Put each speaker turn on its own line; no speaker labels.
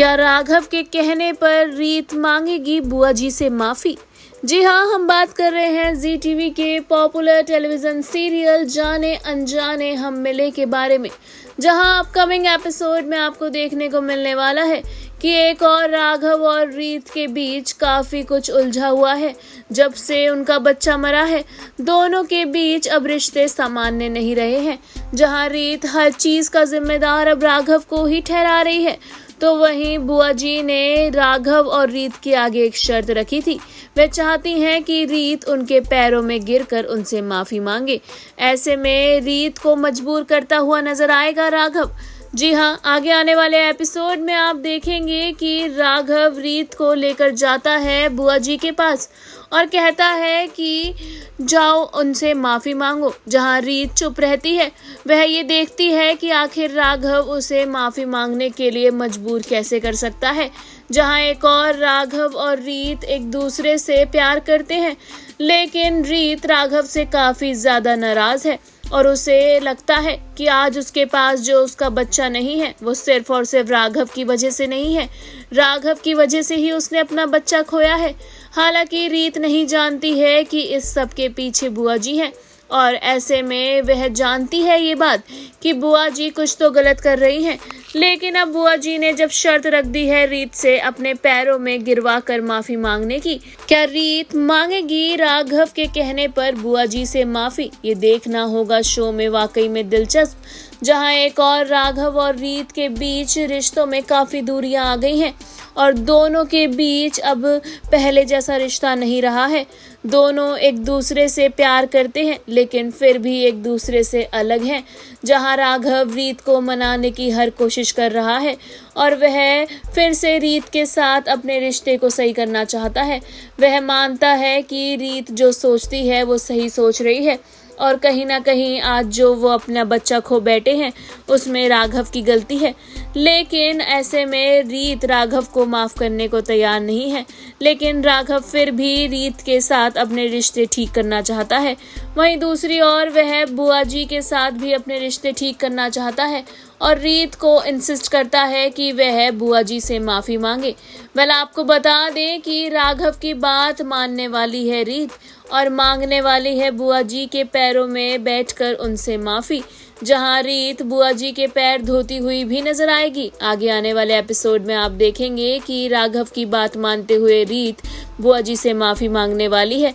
क्या राघव के कहने पर रीत मांगेगी बुआ जी से माफी? जी हाँ, हम बात कर रहे हैं जी टीवी के पॉपुलर टेलीविजन सीरियल जाने अनजाने हम मिले के बारे में, जहां अपकमिंग एपिसोड में आपको देखने को मिलने वाला है कि एक और राघव और रीत के बीच काफी कुछ उलझा हुआ है। जब से उनका बच्चा मरा है, दोनों के बीच अब रिश्ते सामान्य नहीं रहे हैं। जहां रीत हर चीज का जिम्मेदार अब राघव को ही ठहरा रही है, तो वहीं बुआ जी ने राघव और रीत के आगे एक शर्त रखी थी। वे चाहती हैं कि रीत उनके पैरों में गिरकर उनसे माफी मांगे। ऐसे में रीत को मजबूर करता हुआ नजर आएगा राघव। जी हाँ, आगे आने वाले एपिसोड में आप देखेंगे कि राघव रीत को लेकर जाता है बुआ जी के पास और कहता है कि जाओ उनसे माफी मांगो। जहाँ रीत चुप रहती है, वह ये देखती है कि आखिर राघव उसे माफी मांगने के लिए मजबूर कैसे कर सकता है। जहाँ एक और राघव और रीत एक दूसरे से प्यार करते हैं, लेकिन रीत राघव से काफी ज्यादा नाराज है और उसे लगता है कि आज उसके पास जो उसका बच्चा नहीं है, वो सिर्फ और सिर्फ राघव की वजह से नहीं है। राघव की वजह से ही उसने अपना बच्चा खोया है। हालांकि रीत नहीं जानती है कि इस सब के पीछे बुआ जी हैं, और ऐसे में वह जानती है ये बात कि बुआ जी कुछ तो गलत कर रही हैं। लेकिन अब बुआ जी ने जब शर्त रख दी है रीत से अपने पैरों में गिरवा कर माफी मांगने की, क्या रीत मांगेगी राघव के कहने पर बुआ जी से माफी? ये देखना होगा शो में वाकई में दिलचस्प, जहां एक और राघव और रीत के बीच रिश्तों में काफी दूरियां आ गई हैं और दोनों के बीच अब पहले जैसा रिश्ता नहीं रहा है। दोनों एक दूसरे से प्यार करते हैं, लेकिन फिर भी एक दूसरे से अलग हैं। जहां राघव रीत को मनाने की हर कोशिश कर रहा है और वह फिर से रीत के साथ अपने रिश्ते को सही करना चाहता है। वह मानता है कि रीत जो सोचती है वो सही सोच रही है और कहीं ना कहीं आज जो वो अपना बच्चा खो बैठे हैं, उसमें राघव की गलती है। लेकिन ऐसे में रीत राघव को माफ करने को तैयार नहीं है, लेकिन राघव फिर भी रीत के साथ अपने रिश्ते ठीक करना चाहता है। वहीं दूसरी ओर वह बुआ जी के साथ भी अपने रिश्ते ठीक करना चाहता है और रीत को इंसिस्ट करता है कि वह बुआ जी से माफी मांगे। आपको बता दें कि राघव की बात मानने वाली है रीत और मांगने वाली है बुआ जी के पैरों में बैठकर उनसे माफी। जहां रीत बुआ जी के पैर धोती हुई भी नजर आएगी। आगे आने वाले एपिसोड में आप देखेंगे कि राघव की बात मानते हुए रीत बुआ जी से माफी मांगने वाली है।